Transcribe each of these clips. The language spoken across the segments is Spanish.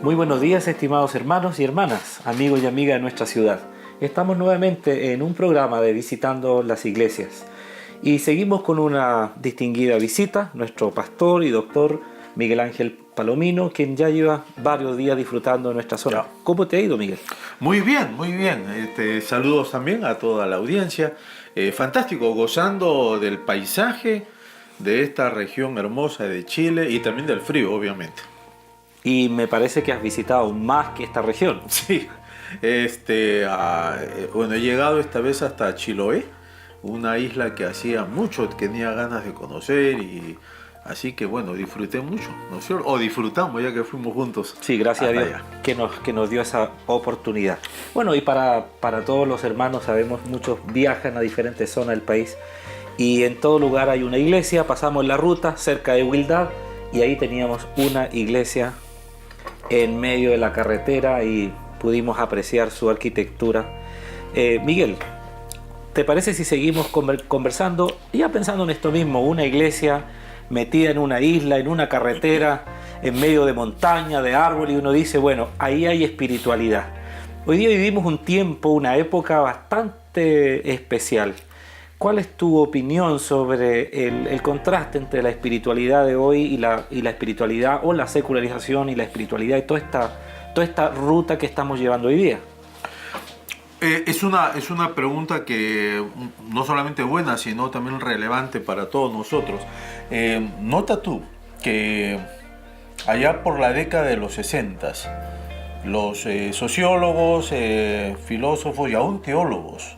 Muy buenos días, estimados hermanos y hermanas, amigos y amigas de nuestra ciudad. Estamos nuevamente en un programa de Visitando las Iglesias y seguimos con una distinguida visita, nuestro pastor y doctor Miguel Ángel Palomino, quien ya lleva varios días disfrutando de nuestra zona. ¿Cómo te ha ido, Miguel? Muy bien, muy bien. Saludos también a toda la audiencia. Fantástico, gozando del paisaje de esta región hermosa de Chile y también del frío, obviamente. Y me parece que has visitado más que esta región. Sí, bueno, he llegado esta vez hasta Chiloé, una isla que hacía mucho tenía ganas de conocer y así que bueno, disfruté mucho, ¿no es cierto? O disfrutamos ya que fuimos juntos. Sí, gracias a Dios allá. que nos dio esa oportunidad. Bueno, y para todos los hermanos, sabemos, muchos viajan a diferentes zonas del país y en todo lugar hay una iglesia. Pasamos la ruta cerca de Huildad y ahí teníamos una iglesia en medio de la carretera y pudimos apreciar su arquitectura. Miguel, ¿te parece si seguimos conversando? Ya pensando en esto mismo, una iglesia metida en una isla, en una carretera, en medio de montaña, de árbol, y uno dice, bueno, ahí hay espiritualidad. Hoy día vivimos un tiempo, una época bastante especial. ¿Cuál es tu opinión sobre el contraste entre la espiritualidad de hoy y la espiritualidad, o la secularización y la espiritualidad, y toda esta ruta que estamos llevando hoy día? Es una pregunta que no solamente buena, sino también relevante para todos nosotros. Nota tú que allá por la década de los 60, los sociólogos, filósofos y aún teólogos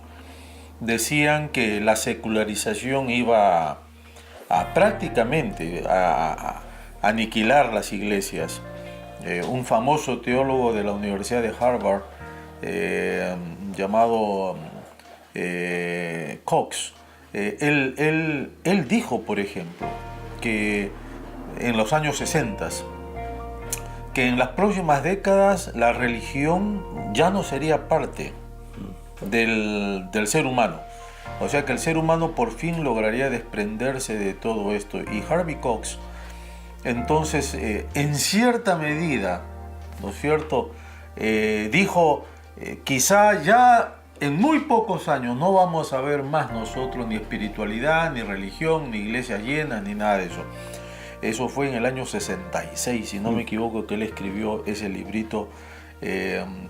decían que la secularización iba a prácticamente a aniquilar las iglesias. Un famoso teólogo de la Universidad de Harvard, llamado Cox, él dijo, por ejemplo, que en los años 60, que en las próximas décadas la religión ya no sería parte del ser humano. O sea que el ser humano por fin lograría desprenderse de todo esto. Y Harvey Cox, entonces, en cierta medida, ¿no es cierto?, dijo, quizá ya en muy pocos años no vamos a ver más nosotros ni espiritualidad, ni religión, ni iglesias llenas, ni nada de eso. Eso fue en el año 66, si no me equivoco, que él escribió ese librito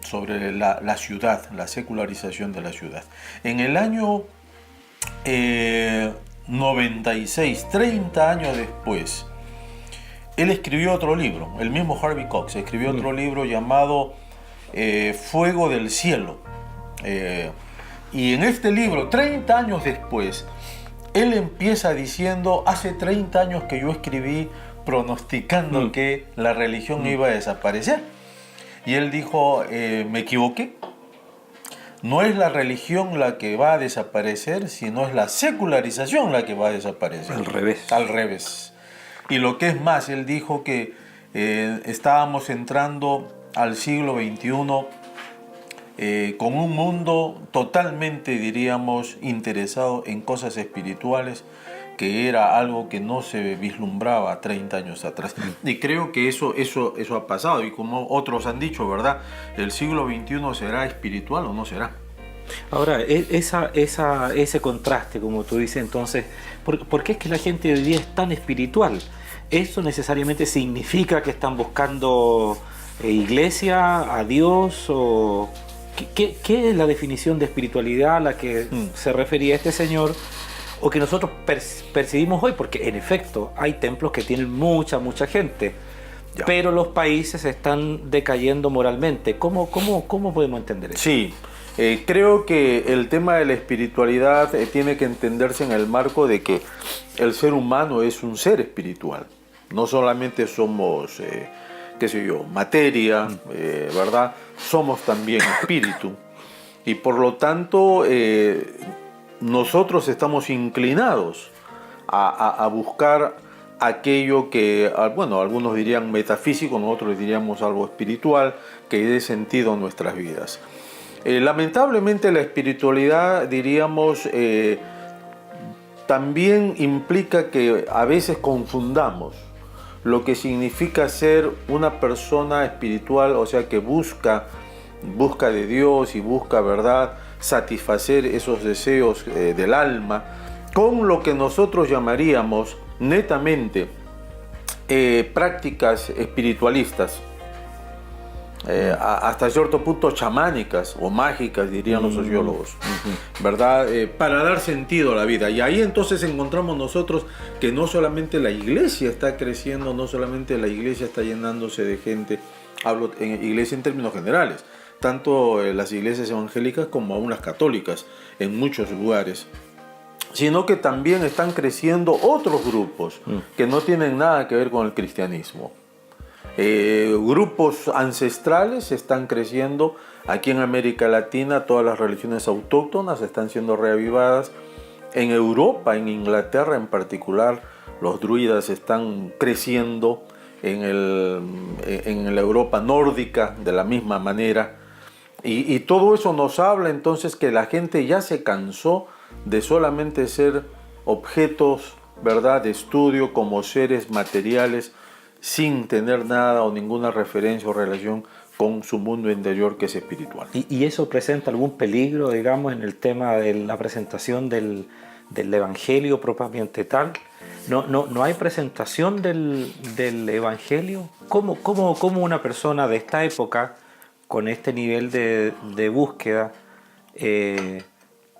sobre la ciudad, la secularización de la ciudad. En el año 96, 30 años después, él escribió otro libro, el mismo Harvey Cox escribió otro libro llamado Fuego del Cielo. Y en este libro, 30 años después, él empieza diciendo, hace 30 años que yo escribí pronosticando que la religión iba a desaparecer. Y él dijo, me equivoqué. No es la religión la que va a desaparecer, sino es la secularización la que va a desaparecer. Al revés. Al revés. Y lo que es más, él dijo que estábamos entrando al siglo XXI con un mundo totalmente, diríamos, interesado en cosas espirituales, que era algo que no se vislumbraba 30 años atrás. Y creo que eso ha pasado, y como otros han dicho, ¿verdad? ¿El siglo XXI será espiritual o no será? Ahora, ese contraste, como tú dices, entonces, ¿por qué es que la gente hoy día es tan espiritual? ¿Eso necesariamente significa que están buscando iglesia, a Dios? ¿O qué es la definición de espiritualidad a la que se refería este señor, o que nosotros percibimos hoy? Porque en efecto hay templos que tienen mucha gente, pero los países están decayendo moralmente. ¿Cómo podemos entender eso? Sí, creo que el tema de la espiritualidad tiene que entenderse en el marco de que el ser humano es un ser espiritual. No solamente somos, materia, ¿verdad? Somos también espíritu. Y por lo tanto, nosotros estamos inclinados a buscar aquello que, bueno, algunos dirían metafísico, nosotros diríamos algo espiritual, que dé sentido a nuestras vidas. Lamentablemente la espiritualidad, diríamos, también implica que a veces confundamos lo que significa ser una persona espiritual, o sea, que busca de Dios y busca, ¿verdad?, satisfacer esos deseos del alma, con lo que nosotros llamaríamos netamente prácticas espiritualistas, hasta cierto punto chamánicas o mágicas, dirían los sociólogos, ¿verdad? Para dar sentido a la vida. Y ahí entonces encontramos nosotros que no solamente la iglesia está creciendo, no solamente la iglesia está llenándose de gente, hablo en iglesia en términos generales, tanto las iglesias evangélicas como aún las católicas en muchos lugares, sino que también están creciendo otros grupos que no tienen nada que ver con el cristianismo. Grupos ancestrales están creciendo aquí en América Latina, todas las religiones autóctonas están siendo reavivadas. En Europa, en Inglaterra en particular, los druidas están creciendo, en la Europa nórdica de la misma manera. Y todo eso nos habla entonces que la gente ya se cansó de solamente ser objetos, ¿verdad?, de estudio como seres materiales, sin tener nada o ninguna referencia o relación con su mundo interior, que es espiritual. ¿Y eso presenta algún peligro, digamos, en el tema de la presentación del Evangelio propiamente tal? ¿No hay presentación del Evangelio? ¿Cómo una persona de esta época, con este nivel de búsqueda,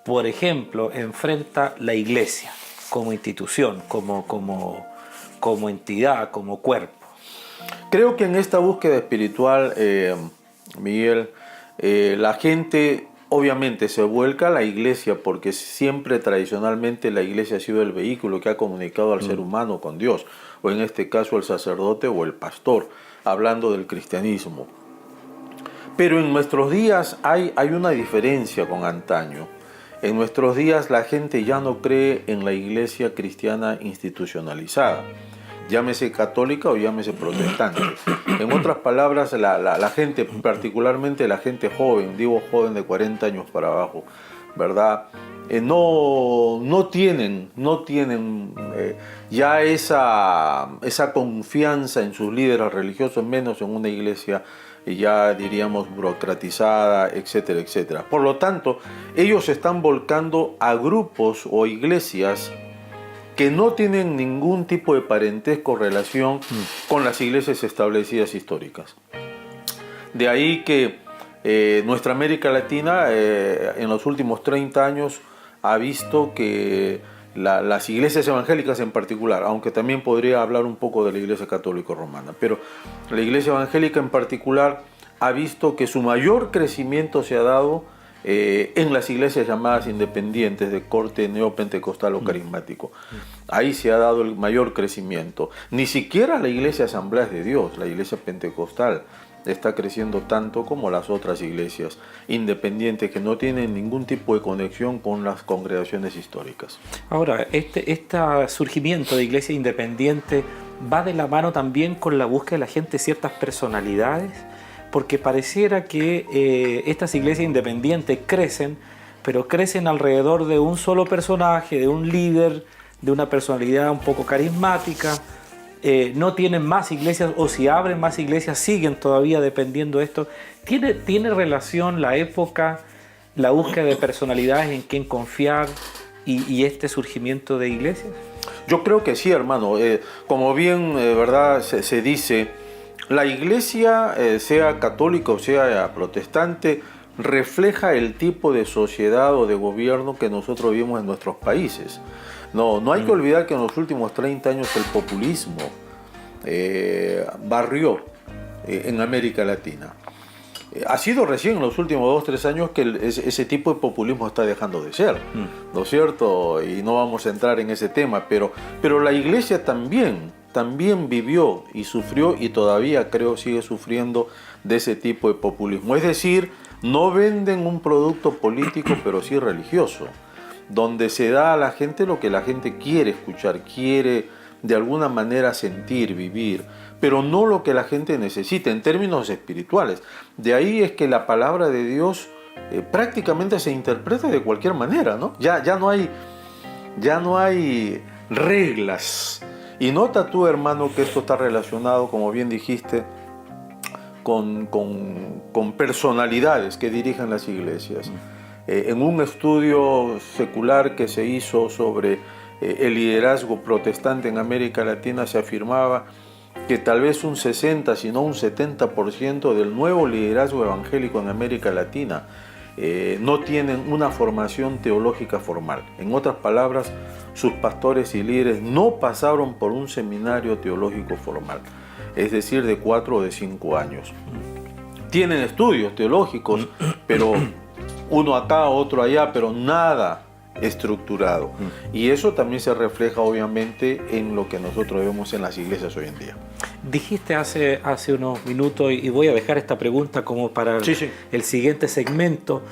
por ejemplo, enfrenta la iglesia como institución, como entidad, como cuerpo? Creo que en esta búsqueda espiritual, Miguel, la gente obviamente se vuelca a la iglesia porque siempre tradicionalmente la iglesia ha sido el vehículo que ha comunicado al ser humano con Dios, o en este caso el sacerdote o el pastor, hablando del cristianismo. Pero en nuestros días hay una diferencia con antaño. En nuestros días la gente ya no cree en la iglesia cristiana institucionalizada, llámese católica o llámese protestante. En otras palabras, la gente, particularmente la gente joven, digo joven de 40 años para abajo, ¿verdad?, no tienen ya esa confianza en sus líderes religiosos, menos en una iglesia ya diríamos burocratizada, etcétera, etcétera. Por lo tanto, ellos se están volcando a grupos o iglesias que no tienen ningún tipo de parentesco o relación con las iglesias establecidas históricas. De ahí que nuestra América Latina en los últimos 30 años ha visto que las iglesias evangélicas en particular, aunque también podría hablar un poco de la iglesia católica romana, pero la iglesia evangélica en particular ha visto que su mayor crecimiento se ha dado en las iglesias llamadas independientes de corte neopentecostal o carismático. Ahí se ha dado el mayor crecimiento. Ni siquiera la iglesia Asambleas de Dios, la iglesia pentecostal, está creciendo tanto como las otras iglesias independientes que no tienen ningún tipo de conexión con las congregaciones históricas. Ahora, este surgimiento de iglesia independiente va de la mano también con la búsqueda de la gente de ciertas personalidades, porque pareciera que estas iglesias independientes crecen, pero crecen alrededor de un solo personaje, de un líder, de una personalidad un poco carismática. No tienen más iglesias, o si abren más iglesias siguen todavía dependiendo de esto. ¿Tiene relación la época, la búsqueda de personalidades en quien confiar y este surgimiento de iglesias? Yo creo que sí, hermano. Como bien verdad se dice, la iglesia, sea católica o sea protestante, refleja el tipo de sociedad o de gobierno que nosotros vivimos en nuestros países. No hay que olvidar que en los últimos 30 años el populismo barrió en América Latina. Ha sido recién en los últimos 2-3 años que ese tipo de populismo está dejando de ser, ¿no es cierto? Y no vamos a entrar en ese tema, pero la iglesia también vivió y sufrió, y todavía creo sigue sufriendo de ese tipo de populismo. Es decir, no venden un producto político, pero sí religioso, donde se da a la gente lo que la gente quiere escuchar, quiere de alguna manera sentir, vivir, pero no lo que la gente necesita en términos espirituales. De ahí es que la palabra de Dios prácticamente se interpreta de cualquier manera, ¿no? Ya no hay reglas Y nota tú, hermano, que esto está relacionado, como bien dijiste, con personalidades que dirigen las iglesias. En un estudio secular que se hizo sobre el liderazgo protestante en América Latina, se afirmaba que tal vez un 60, si no un 70% del nuevo liderazgo evangélico en América Latina no tienen una formación teológica formal. En otras palabras, sus pastores y líderes no pasaron por un seminario teológico formal, es decir, de 4 o de 5 años. Tienen estudios teológicos, pero uno acá, otro allá, pero nada estructurado. Y eso también se refleja obviamente en lo que nosotros vemos en las iglesias hoy en día. Dijiste hace unos minutos, y voy a dejar esta pregunta como para el siguiente segmento,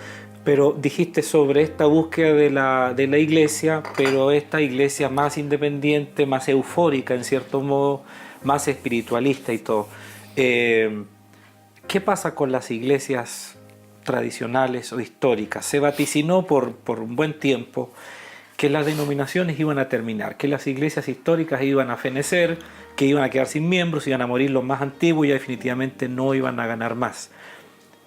pero dijiste sobre esta búsqueda de la iglesia, pero esta iglesia más independiente, más eufórica en cierto modo, más espiritualista y todo. ¿Qué pasa con las iglesias tradicionales o históricas? Se vaticinó por un buen tiempo que las denominaciones iban a terminar, que las iglesias históricas iban a fenecer, que iban a quedar sin miembros, iban a morir los más antiguos y ya definitivamente no iban a ganar más.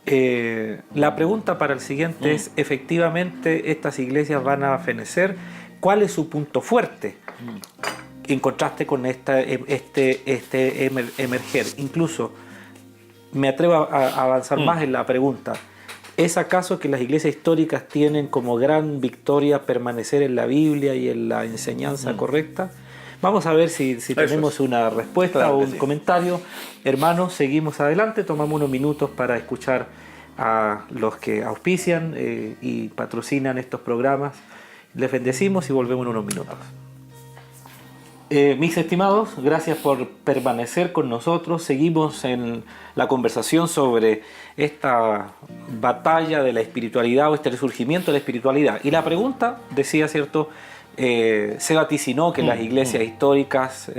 La pregunta para el siguiente es, ¿efectivamente estas iglesias van a fenecer? ¿Cuál es su punto fuerte? En contraste con este emerger. Incluso me atrevo a avanzar más en la pregunta. ¿Es acaso que las iglesias históricas tienen como gran victoria permanecer en la Biblia y en la enseñanza correcta? Vamos a ver si tenemos una respuesta o un comentario. Hermanos, seguimos adelante, tomamos unos minutos para escuchar a los que auspician y patrocinan estos programas. Les bendecimos y volvemos en unos minutos. Mis estimados, gracias por permanecer con nosotros. Seguimos en la conversación sobre esta batalla de la espiritualidad o este resurgimiento de la espiritualidad. Y la pregunta, decía, ¿cierto? Se vaticinó que las iglesias históricas,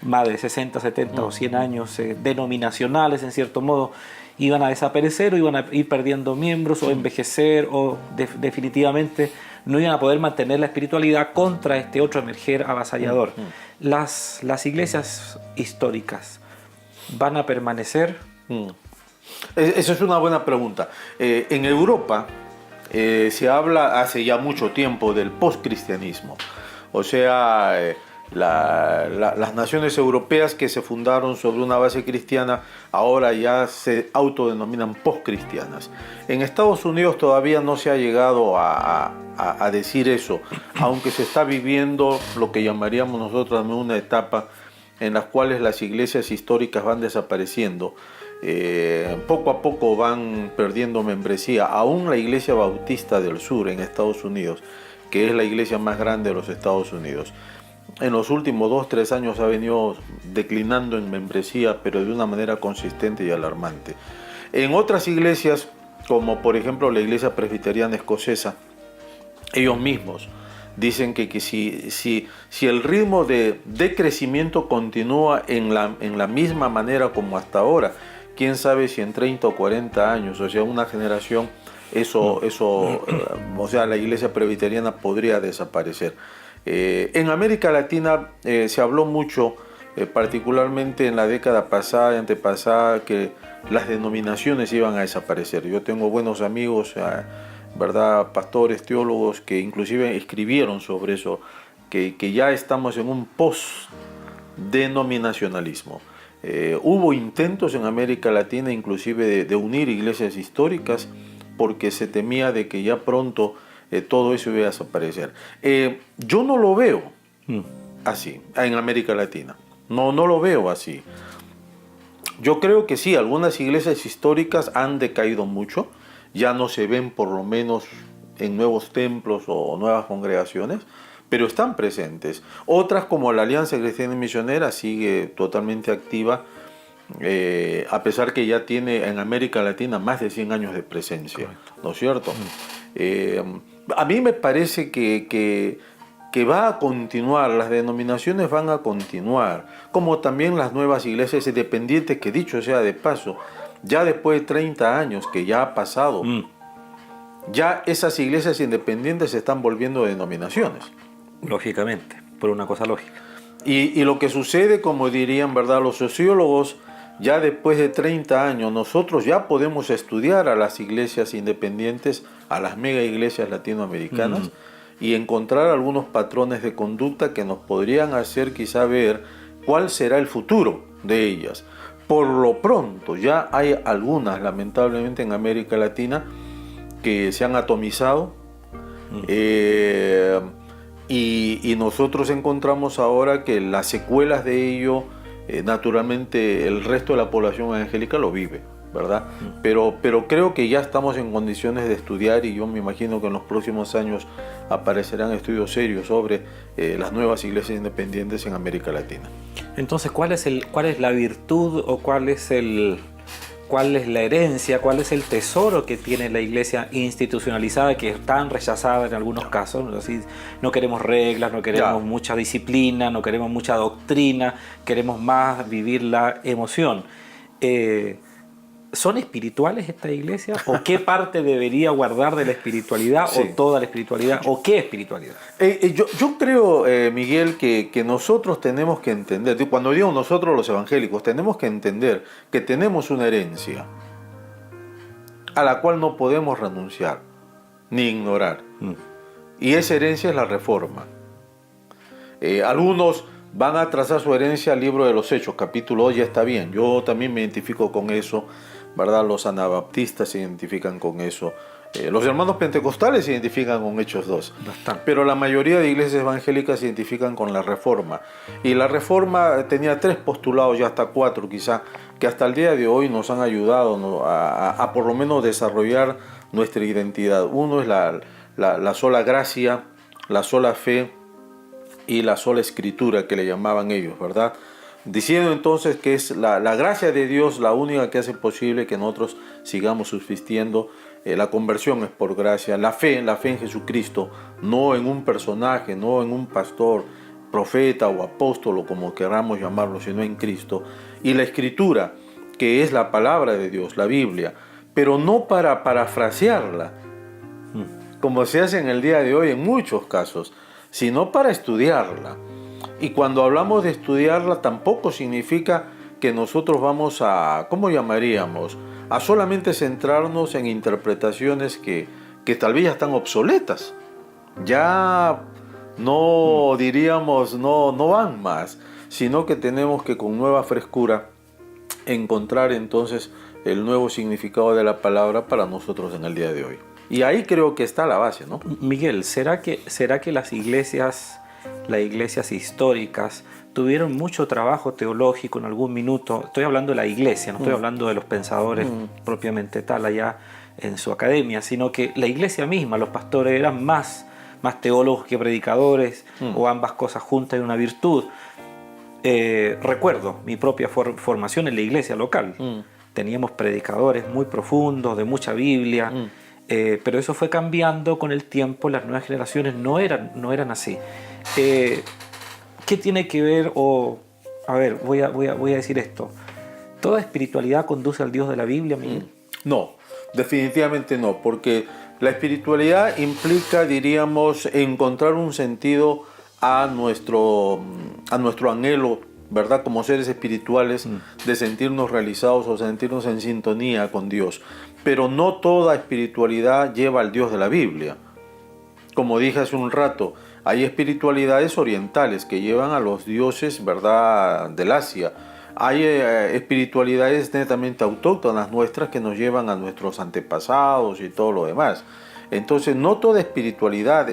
más de 60, 70 o 100 años, denominacionales en cierto modo, iban a desaparecer o iban a ir perdiendo miembros o envejecer o definitivamente no iban a poder mantener la espiritualidad contra este otro emerger avasallador. Las iglesias históricas van a permanecer. Esa es una buena pregunta. En Europa se habla hace ya mucho tiempo del postcristianismo. O sea, las naciones europeas que se fundaron sobre una base cristiana ahora ya se autodenominan postcristianas. En Estados Unidos todavía no se ha llegado a decir eso, aunque se está viviendo lo que llamaríamos nosotros una etapa en las cuales las iglesias históricas van desapareciendo. Poco a poco van perdiendo membresía. Aún la Iglesia Bautista del Sur en Estados Unidos, que es la iglesia más grande de los Estados Unidos, en los últimos 2-3 años ha venido declinando en membresía, pero de una manera consistente y alarmante. En otras iglesias, como por ejemplo la Iglesia Presbiteriana Escocesa, ellos mismos dicen que si el ritmo de crecimiento continúa en la misma manera como hasta ahora, quién sabe si en 30 o 40 años, o sea, una generación, o sea, la iglesia presbiteriana podría desaparecer. En América Latina se habló mucho, particularmente en la década pasada y antepasada, que las denominaciones iban a desaparecer. Yo tengo buenos amigos, ¿verdad?, pastores, teólogos, que inclusive escribieron sobre eso, que ya estamos en un post-denominacionalismo. Hubo intentos en América Latina inclusive de unir iglesias históricas porque se temía de que ya pronto todo eso iba a desaparecer. Yo no lo veo así en América Latina. No lo veo así. Yo creo que sí, algunas iglesias históricas han decaído mucho. Ya no se ven por lo menos en nuevos templos o nuevas congregaciones, pero están presentes. Otras, como la Alianza Cristiana y Misionera, sigue totalmente activa, a pesar que ya tiene en América Latina más de 100 años de presencia. Correcto. ¿No es cierto? A mí me parece que va a continuar, las denominaciones van a continuar, como también las nuevas iglesias independientes, que dicho sea de paso, ya después de 30 años que ya ha pasado, ya esas iglesias independientes se están volviendo denominaciones. Lógicamente, por una cosa lógica. Y lo que sucede, como dirían, ¿verdad?, los sociólogos, ya después de 30 años, nosotros ya podemos estudiar a las iglesias independientes, a las mega iglesias latinoamericanas, y encontrar algunos patrones de conducta que nos podrían hacer quizá ver cuál será el futuro de ellas. Por lo pronto, ya hay algunas, lamentablemente, en América Latina que se han atomizado, y nosotros encontramos ahora que las secuelas de ello, naturalmente, el resto de la población evangélica lo vive, ¿verdad? Pero creo que ya estamos en condiciones de estudiar, y yo me imagino que en los próximos años aparecerán estudios serios sobre las nuevas iglesias independientes en América Latina. Entonces, ¿cuál es la virtud o cuál es la herencia, cuál es el tesoro que tiene la iglesia institucionalizada, que es tan rechazada en algunos casos? Así, no queremos reglas, no queremos mucha disciplina, no queremos mucha doctrina, queremos más vivir la emoción. ¿Son espirituales estas iglesias? ¿O qué parte debería guardar de la espiritualidad? Sí. ¿O toda la espiritualidad? ¿O qué espiritualidad? Yo creo, Miguel, que nosotros tenemos que entender, cuando digo nosotros los evangélicos, tenemos que entender que tenemos una herencia a la cual no podemos renunciar ni ignorar. Y esa herencia es la Reforma. Algunos van a trazar su herencia al libro de los Hechos, capítulo 2, ya está bien. Yo también me identifico con eso, ¿verdad? Los anabaptistas se identifican con eso. Los hermanos pentecostales se identifican con Hechos 2. Pero la mayoría de iglesias evangélicas se identifican con la Reforma. Y la Reforma tenía 3 postulados, ya hasta 4 quizá, que hasta el día de hoy nos han ayudado, ¿no?, a por lo menos desarrollar nuestra identidad. Uno es la sola gracia, la sola fe y la sola escritura, que le llamaban ellos, ¿verdad? Diciendo entonces que es la gracia de Dios la única que hace posible que nosotros sigamos subsistiendo. La conversión es por gracia, la fe en Jesucristo, no en un personaje, no en un pastor, profeta o apóstol, o como queramos llamarlo, sino en Cristo. Y la escritura, que es la palabra de Dios, la Biblia, pero no para parafrasearla, como se hace en el día de hoy en muchos casos, sino para estudiarla. Y cuando hablamos de estudiarla, tampoco significa que nosotros vamos a, ¿cómo llamaríamos?, a solamente centrarnos en interpretaciones que tal vez ya están obsoletas. Ya no diríamos, no van más, sino que tenemos que con nueva frescura encontrar entonces el nuevo significado de la palabra para nosotros en el día de hoy. Y ahí creo que está la base, ¿no? Miguel, ¿será que las iglesias históricas tuvieron mucho trabajo teológico en algún minuto? Estoy hablando de la iglesia, no estoy hablando de los pensadores propiamente tal allá en su academia, sino que la iglesia misma, los pastores eran más teólogos que predicadores, o ambas cosas juntas en una virtud. Recuerdo mi propia formación en la iglesia local. Teníamos predicadores muy profundos, de mucha Biblia, pero eso fue cambiando con el tiempo. Las nuevas generaciones no eran así. ¿Qué tiene que ver? A ver, voy a decir esto. ¿Toda espiritualidad conduce al Dios de la Biblia, Miguel? No, definitivamente no, porque la espiritualidad implica, diríamos, encontrar un sentido a nuestro anhelo, ¿verdad?, como seres espirituales, de sentirnos realizados o sentirnos en sintonía con Dios. Pero no toda espiritualidad lleva al Dios de la Biblia. Como dije hace un rato, hay espiritualidades orientales que llevan a los dioses, ¿verdad?, del Asia. Hay espiritualidades netamente autóctonas nuestras que nos llevan a nuestros antepasados y todo lo demás. Entonces, no toda espiritualidad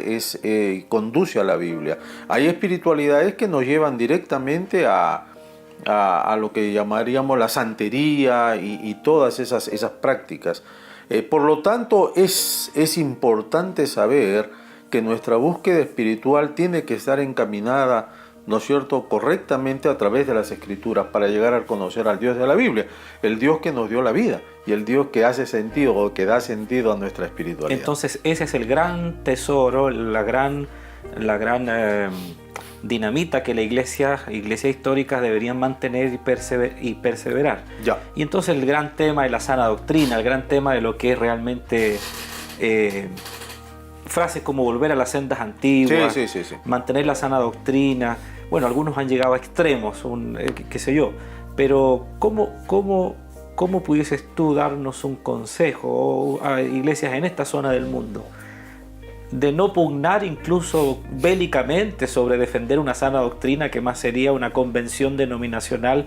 conduce a la Biblia. Hay espiritualidades que nos llevan directamente a lo que llamaríamos la santería y todas esas prácticas. Por lo tanto, es importante saber que nuestra búsqueda espiritual tiene que estar encaminada, ¿no es cierto?, correctamente a través de las Escrituras, para llegar a conocer al Dios de la Biblia, el Dios que nos dio la vida y el Dios que hace sentido o que da sentido a nuestra espiritualidad. Entonces, ese es el gran tesoro, la gran dinamita que la iglesia histórica deberían mantener y perseverar. Ya. Y entonces el gran tema de la sana doctrina, el gran tema de lo que es realmente frases como volver a las sendas antiguas, sí. mantener la sana doctrina. bueno, algunos han llegado a extremos, qué sé yo, pero ¿cómo pudieses tú darnos un consejo a iglesias en esta zona del mundo de no pugnar incluso bélicamente sobre defender una sana doctrina que más sería una convención denominacional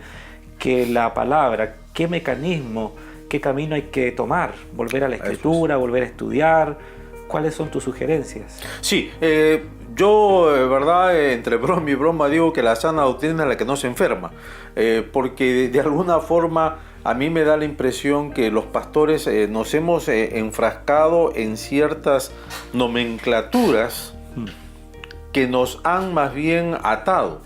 que la palabra? ¿Qué mecanismo, qué camino hay que tomar? ¿Volver a la escritura, volver a estudiar? ¿Cuáles son tus sugerencias? Sí, yo, verdad, entre broma y broma digo que la sana doctrina es la que no se enferma, porque de alguna forma a mí me da la impresión que los pastores nos hemos enfrascado en ciertas nomenclaturas que nos han más bien atado.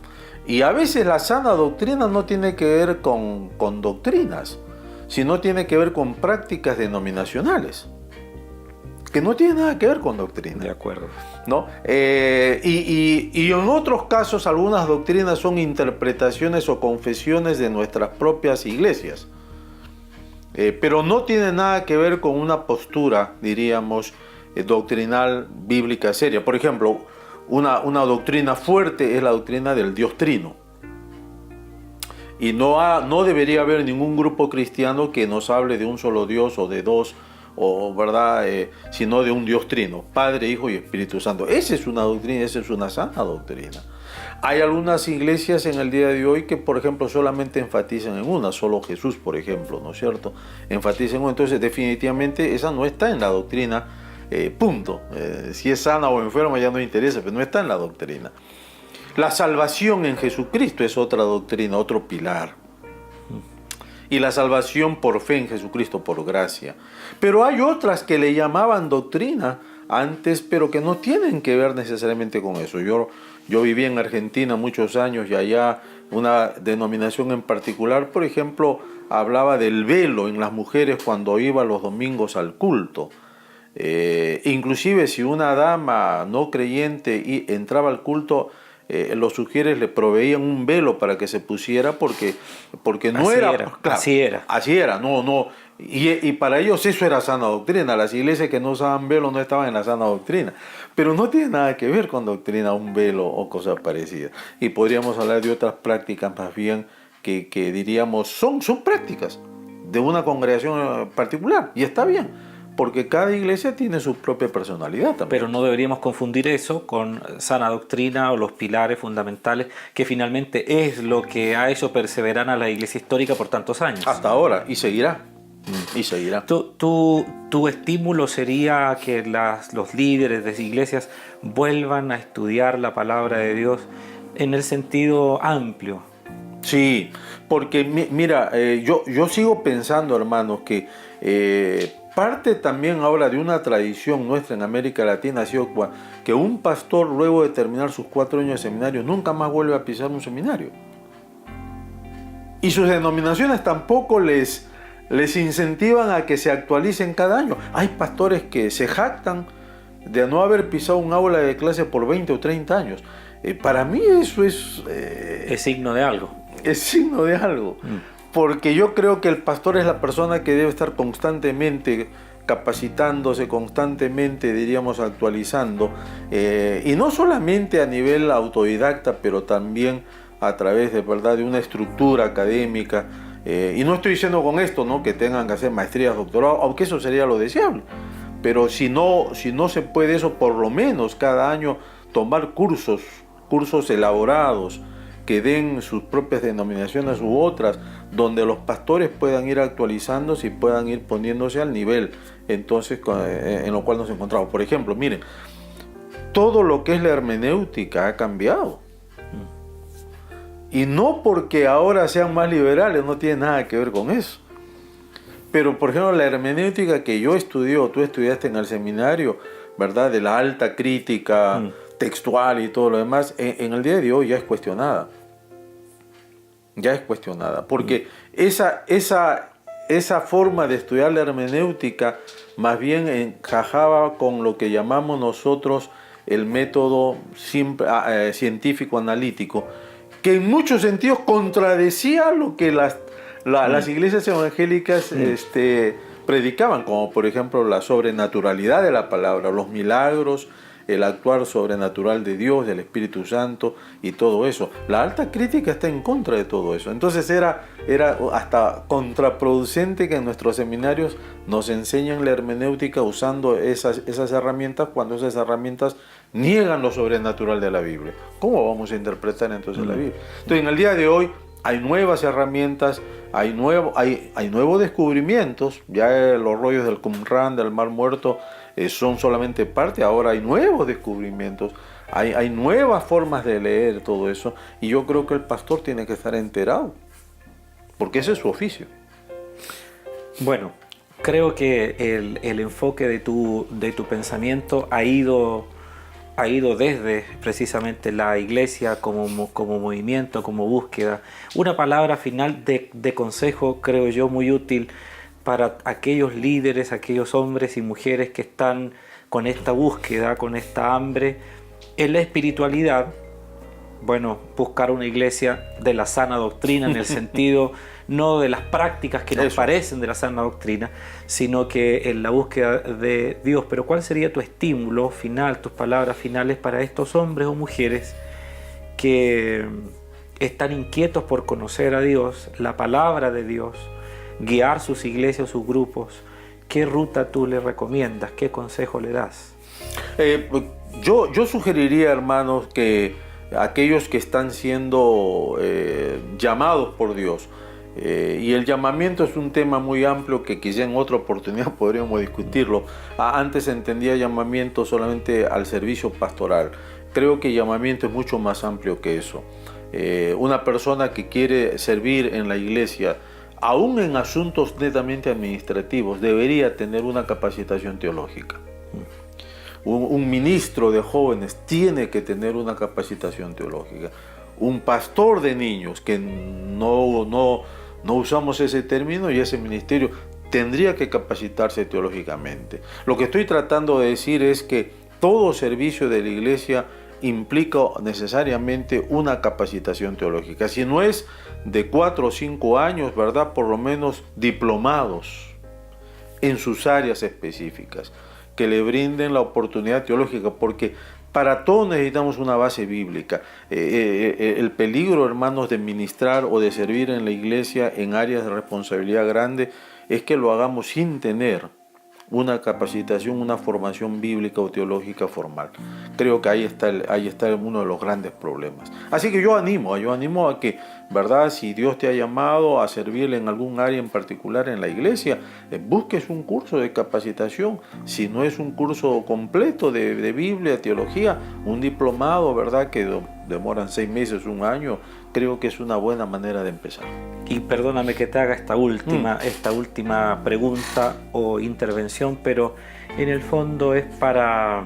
Y a veces la sana doctrina no tiene que ver con doctrinas, sino tiene que ver con prácticas denominacionales, que no tiene nada que ver con doctrina. De acuerdo. ¿No? Y en otros casos algunas doctrinas son interpretaciones o confesiones de nuestras propias iglesias. Pero no tiene nada que ver con una postura, diríamos, doctrinal bíblica seria. Por ejemplo, una doctrina fuerte es la doctrina del Dios Trino. Y no debería haber ningún grupo cristiano que nos hable de un solo Dios o de dos, o verdad, sino de un Dios Trino, Padre, Hijo y Espíritu Santo. Esa es una doctrina, esa es una sana doctrina. Hay algunas iglesias en el día de hoy que, por ejemplo, solamente enfatizan en una, solo Jesús, por ejemplo, ¿no es cierto? Enfatizan en una, entonces definitivamente esa no está en la doctrina, punto. Si es sana o enferma ya no interesa, pero no está en la doctrina. La salvación en Jesucristo es otra doctrina, otro pilar. Y la salvación por fe en Jesucristo, por gracia. Pero hay otras que le llamaban doctrina antes, pero que no tienen que ver necesariamente con eso. Yo viví en Argentina muchos años y allá una denominación en particular, por ejemplo, hablaba del velo en las mujeres cuando iban los domingos al culto. Inclusive si una dama no creyente entraba al culto, los sugieres le proveían un velo para que se pusiera porque no así era, era, claro, así era, no, y para ellos eso era sana doctrina. Las iglesias que no usaban velo no estaban en la sana doctrina, pero no tiene nada que ver con doctrina un velo o cosas parecidas. Y podríamos hablar de otras prácticas más bien que diríamos son prácticas de una congregación particular, y está bien, porque cada iglesia tiene su propia personalidad también. Pero no deberíamos confundir eso con sana doctrina o los pilares fundamentales, que finalmente es lo que ha hecho perseverar a la iglesia histórica por tantos años. Hasta ahora, y seguirá. Y seguirá. Tu estímulo sería que los líderes de iglesias vuelvan a estudiar la palabra de Dios en el sentido amplio. Sí, porque mira, yo sigo pensando, hermanos, que parte también ahora de una tradición nuestra en América Latina ha sido que un pastor luego de terminar sus 4 años de seminario nunca más vuelve a pisar un seminario. Y sus denominaciones tampoco les incentivan a que se actualicen cada año. Hay pastores que se jactan de no haber pisado un aula de clase por 20 o 30 años. Para mí eso es signo de algo. Es signo de algo. Porque yo creo que el pastor es la persona que debe estar constantemente capacitándose, constantemente, diríamos, actualizando. Y no solamente a nivel autodidacta, pero también a través de una estructura académica. Y no estoy diciendo con esto, ¿no?, que tengan que hacer maestrías, doctorados, aunque eso sería lo deseable. Pero si no se puede eso, por lo menos cada año tomar cursos elaborados que den sus propias denominaciones u otras, donde los pastores puedan ir actualizándose y puedan ir poniéndose al nivel entonces en lo cual nos encontramos. Por ejemplo, miren, todo lo que es la hermenéutica ha cambiado. Y no porque ahora sean más liberales, no tiene nada que ver con eso. Pero, por ejemplo, la hermenéutica que yo estudié o tú estudiaste en el seminario, ¿verdad?, de la alta crítica textual y todo lo demás, en el día de hoy ya es cuestionada. Ya es cuestionada. Porque esa forma de estudiar la hermenéutica más bien encajaba con lo que llamamos nosotros el método científico-analítico, que en muchos sentidos contradecía lo que las iglesias evangélicas predicaban, como por ejemplo la sobrenaturalidad de la palabra, los milagros, el actuar sobrenatural de Dios, del Espíritu Santo y todo eso. La alta crítica está en contra de todo eso. Entonces era hasta contraproducente que en nuestros seminarios nos enseñan la hermenéutica usando esas herramientas, cuando esas herramientas niegan lo sobrenatural de la Biblia. ¿Cómo vamos a interpretar entonces la Biblia? Entonces, en el día de hoy hay nuevas herramientas, hay nuevos descubrimientos. Ya los rollos del Qumran, del Mar Muerto, son solamente parte. Ahora hay nuevos descubrimientos, hay nuevas formas de leer todo eso, y yo creo que el pastor tiene que estar enterado, porque ese es su oficio. Bueno, creo que el enfoque de tu pensamiento ha ido desde precisamente la iglesia como movimiento, como búsqueda. Una palabra final de consejo, creo yo, muy útil para aquellos líderes, aquellos hombres y mujeres que están con esta búsqueda, con esta hambre en la espiritualidad. Bueno, buscar una iglesia de la sana doctrina, en el sentido no de las prácticas que nos parecen de la sana doctrina, sino que en la búsqueda de Dios. Pero ¿cuál sería tu estímulo final, tus palabras finales para estos hombres o mujeres que están inquietos por conocer a Dios, la palabra de Dios, guiar sus iglesias, sus grupos? ¿Qué ruta tú les recomiendas? ¿Qué consejo le das? Yo sugeriría, hermanos, que aquellos que están siendo llamados por Dios, y el llamamiento es un tema muy amplio que quizá en otra oportunidad podríamos discutirlo. Antes entendía llamamiento solamente al servicio pastoral. Creo que llamamiento es mucho más amplio que eso. Una persona que quiere servir en la iglesia, aún en asuntos netamente administrativos, debería tener una capacitación teológica. Un ministro de jóvenes tiene que tener una capacitación teológica. Un pastor de niños, que no usamos ese término, y ese ministerio tendría que capacitarse teológicamente. Lo que estoy tratando de decir es que todo servicio de la iglesia implica necesariamente una capacitación teológica. Si no es de 4 o 5 años, ¿verdad?, por lo menos diplomados en sus áreas específicas, que le brinden la oportunidad teológica, porque para todo necesitamos una base bíblica. El peligro, hermanos, de ministrar o de servir en la iglesia en áreas de responsabilidad grande es que lo hagamos sin tener una capacitación, una formación bíblica o teológica formal. Creo que ahí está uno de los grandes problemas. Así que yo animo a que, ¿verdad?, si Dios te ha llamado a servirle en algún área en particular en la iglesia, busques un curso de capacitación. Si no es un curso completo de Biblia, teología, un diplomado, ¿verdad?, que demoran 6 meses, 1 año, creo que es una buena manera de empezar. Y perdóname que te haga esta última pregunta o intervención, pero en el fondo es para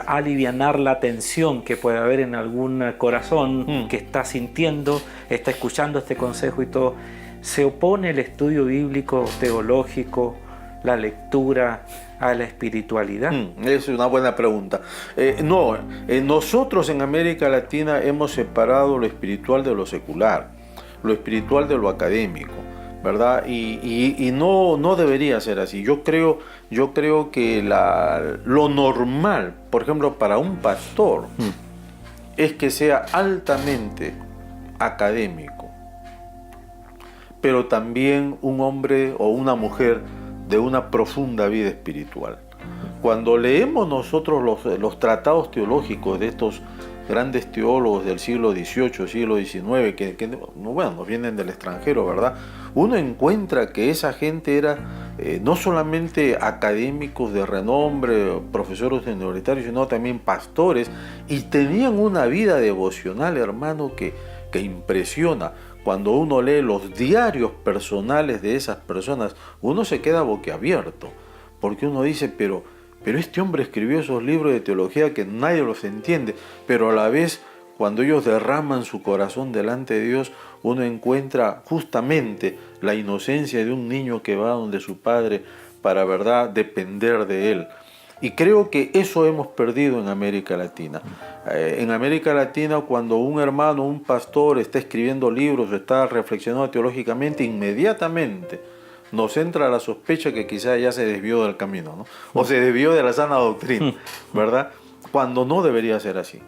alivianar la tensión que puede haber en algún corazón que está sintiendo, está escuchando este consejo y todo. ¿Se opone el estudio bíblico, teológico, la lectura a la espiritualidad? Es una buena pregunta. Nosotros en América Latina hemos separado lo espiritual de lo secular, lo espiritual de lo académico, ¿verdad? Y no debería ser así. Yo creo que lo normal, por ejemplo, para un pastor, es que sea altamente académico, pero también un hombre o una mujer de una profunda vida espiritual. Cuando leemos nosotros los tratados teológicos de estos grandes teólogos del siglo XVIII, siglo XIX, que nos vienen del extranjero, ¿verdad?, uno encuentra que esa gente era no solamente académicos de renombre, profesores universitarios, sino también pastores, y tenían una vida devocional, hermano, que impresiona. Cuando uno lee los diarios personales de esas personas, uno se queda boquiabierto, porque uno dice, pero este hombre escribió esos libros de teología que nadie los entiende, pero a la vez, cuando ellos derraman su corazón delante de Dios, uno encuentra justamente la inocencia de un niño que va donde su padre para, ¿verdad?, depender de él. Y creo que eso hemos perdido en América Latina. En América Latina, cuando un hermano, un pastor está escribiendo libros, está reflexionando teológicamente, inmediatamente nos entra la sospecha que quizás ya se desvió del camino, ¿no? O se desvió de la sana doctrina, ¿verdad? Cuando no debería ser así.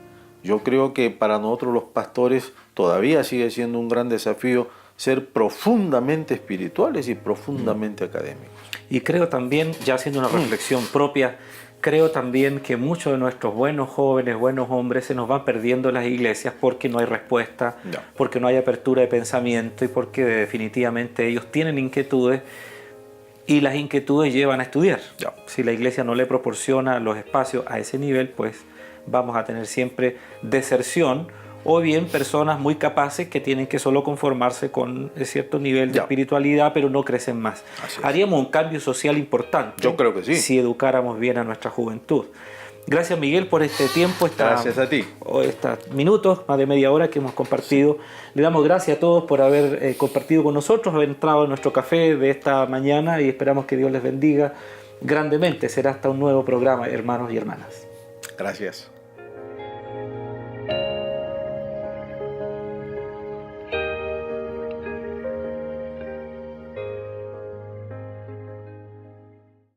Yo creo que para nosotros los pastores todavía sigue siendo un gran desafío ser profundamente espirituales y profundamente académicos. Y creo también, ya haciendo una reflexión propia, creo también que muchos de nuestros buenos jóvenes, buenos hombres se nos van perdiendo en las iglesias porque no hay respuesta, porque no hay apertura de pensamiento y porque definitivamente ellos tienen inquietudes y las inquietudes llevan a estudiar. Si la iglesia no le proporciona los espacios a ese nivel, pues vamos a tener siempre deserción o bien personas muy capaces que tienen que solo conformarse con cierto nivel de espiritualidad, pero no crecen más. Haríamos un cambio social importante. Yo creo que sí. Si educáramos bien a nuestra juventud. Gracias, Miguel, por este tiempo. Gracias a ti. Estos minutos, más de media hora que hemos compartido. Le damos gracias a todos por haber compartido con nosotros, haber entrado en nuestro café de esta mañana y esperamos que Dios les bendiga grandemente. Será hasta un nuevo programa, hermanos y hermanas. Gracias.